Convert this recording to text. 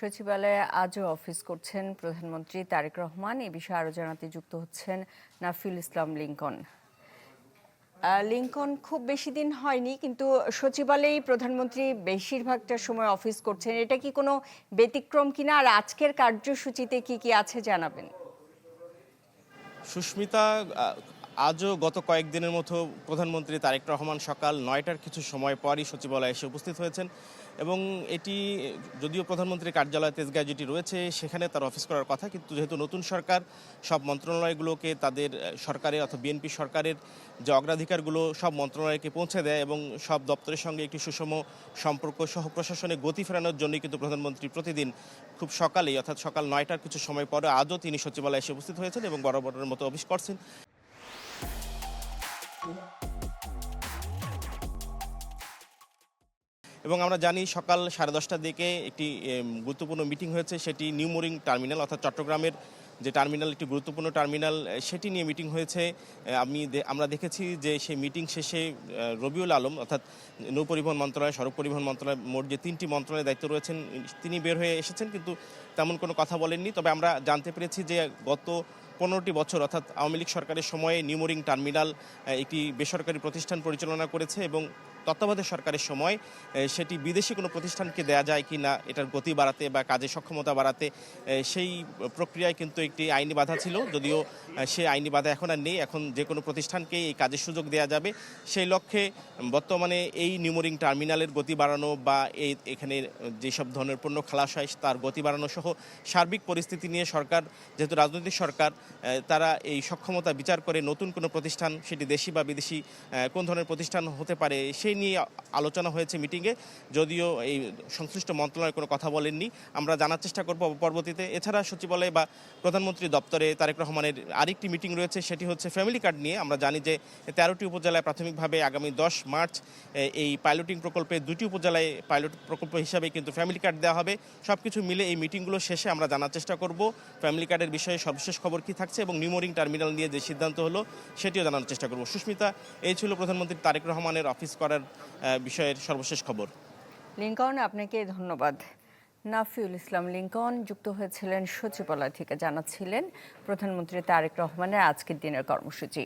সচিবালয়ে আজও অফিস করছেন প্রধানমন্ত্রী তারেক রহমান। এ বিষয়ে আরও জানাতে যুক্ত হচ্ছেন নাফিউল ইসলাম লিংকন। লিংকন, খুব বেশি দিন হয়নি, কিন্তু সচিবালয়েই প্রধানমন্ত্রী বেশিরভাগটা সময় অফিস করছেন। এটা কি কোনো ব্যতিক্রম কিনা, আর আজকের কার্যসূচিতে কি কি আছে জানাবেন? সুস্মিতা, আজও গত কয়েকদিনের মতো প্রধানমন্ত্রী তারেক রহমান সকাল ৯টার কিছু সময় পরই সচিবালয়ে এসে উপস্থিত হয়েছেন এবং এটি যদিও প্রধানমন্ত্রীর কার্যালয় তেজগাঁও যেটি রয়েছে সেখানে তার অফিস করার কথা, কিন্তু যেহেতু নতুন সরকার সব মন্ত্রণালয়গুলোকে তাদের সরকারের অর্থাৎ বিএনপি সরকারের যে অগ্রাধিকারগুলো সব মন্ত্রণালয়কে পৌঁছে দেয় এবং সব দপ্তরের সঙ্গে একটি সুষম সম্পর্ক সহ প্রশাসনে গতি ফেরানোর জন্যই কিন্তু প্রধানমন্ত্রী প্রতিদিন খুব সকালেই অর্থাৎ সকাল ৯টার কিছু সময় পরে আজও তিনি সচিবালয়ে এসে উপস্থিত হয়েছেন এবং বরাবরের মতো অফিস করছেন। এবং আমরা জানি সকাল 10:30টার দিকে একটি গুরুত্বপূর্ণ মিটিং হয়েছে, সেটি নিউ মোরিং টার্মিনাল অর্থাৎ চট্টগ্রামের যে টার্মিনাল, একটি গুরুত্বপূর্ণ টার্মিনাল, সেটি নিয়ে মিটিং হয়েছে। আমরা দেখেছি যে সেই মিটিং শেষে রবিউল আলম অর্থাৎ নৌ পরিবহন মন্ত্রণালয়, সড়ক পরিবহন মন্ত্রণালয়, মোট যে 3টি মন্ত্রণালয়ের দায়িত্ব রয়েছেন তিনি বের হয়ে এসেছেন, কিন্তু তেমন কোনো কথা বলেননি। তবে আমরা জানতে পেরেছি যে গত 15টি বছর অর্থাৎ আওয়ামী লীগ সরকারের সময়ে নিউ মোরিং টার্মিনাল একটি বেসরকারি প্রতিষ্ঠান পরিচালনা করেছে এবং তত্ত্বাবধায়ক সরকারের সময় সেটি বিদেশি কোনো প্রতিষ্ঠানকে দেয়া যায় কি না এটার গতি বাড়াতে বা কাজের সক্ষমতা বাড়াতে, সেই প্রক্রিয়ায় কিন্তু একটি আইনি বাধা ছিল। যদিও সেই আইনি বাধা এখন আর নেই, এখন যে কোনো প্রতিষ্ঠানকেই এই কাজের সুযোগ দেওয়া যাবে। সেই লক্ষ্যে বর্তমানে এই নিউ মোরিং টার্মিনালের গতি বাড়ানো বা এখানে যেসব ধরনের পণ্য খালাস হয় তার গতি বাড়ানো সহ সার্বিক পরিস্থিতি নিয়ে সরকার, যেহেতু রাজনৈতিক সরকার, তারা এই সক্ষমতা বিচার করে নতুন কোনো প্রতিষ্ঠান, সেটি দেশি বা বিদেশি কোন ধরনের প্রতিষ্ঠান হতে পারে সেই নিয়ে আলোচনা হয়েছে মিটিংয়ে। যদিও এই সংশ্লিষ্ট মন্ত্রণালয় কোনো কথা বলেননি, আমরা জানার চেষ্টা করব পরবর্তীতে। এছাড়া সচিবালয় বা প্রধানমন্ত্রী দপ্তরে তারেক রহমানের আরেকটি মিটিং রয়েছে, সেটি হচ্ছে ফ্যামিলি কার্ড নিয়ে। আমরা জানি যে 13টি উপজেলায় প্রাথমিকভাবে আগামী 10 মার্চ এই পাইলটিং প্রকল্পে 2টি উপজেলায় পাইলট প্রকল্প হিসাবে কিন্তু ফ্যামিলি কার্ড দেওয়া হবে। সব কিছু মিলে এই মিটিংগুলো শেষে আমরা জানার চেষ্টা করব ফ্যামিলি কার্ডের বিষয়ে সর্বশেষ খবর কী থাকছে এবং নিউ মোরিং টার্মিনাল নিয়ে যে সিদ্ধান্ত হলো সেটিও জানার চেষ্টা করব। সুস্মিতা, এই ছিল প্রধানমন্ত্রী তারেক রহমানের অফিস করার বিষয়ের সর্বশেষ খবর। লিংকন, আপনাকে ধন্যবাদ। নাফিউল ইসলাম লিংকন যুক্ত হয়েছিলেন সচিবালয় থেকে, জানাচ্ছিলেন প্রধানমন্ত্রী তারেক রহমানের আজকের দিনের কর্মসূচি।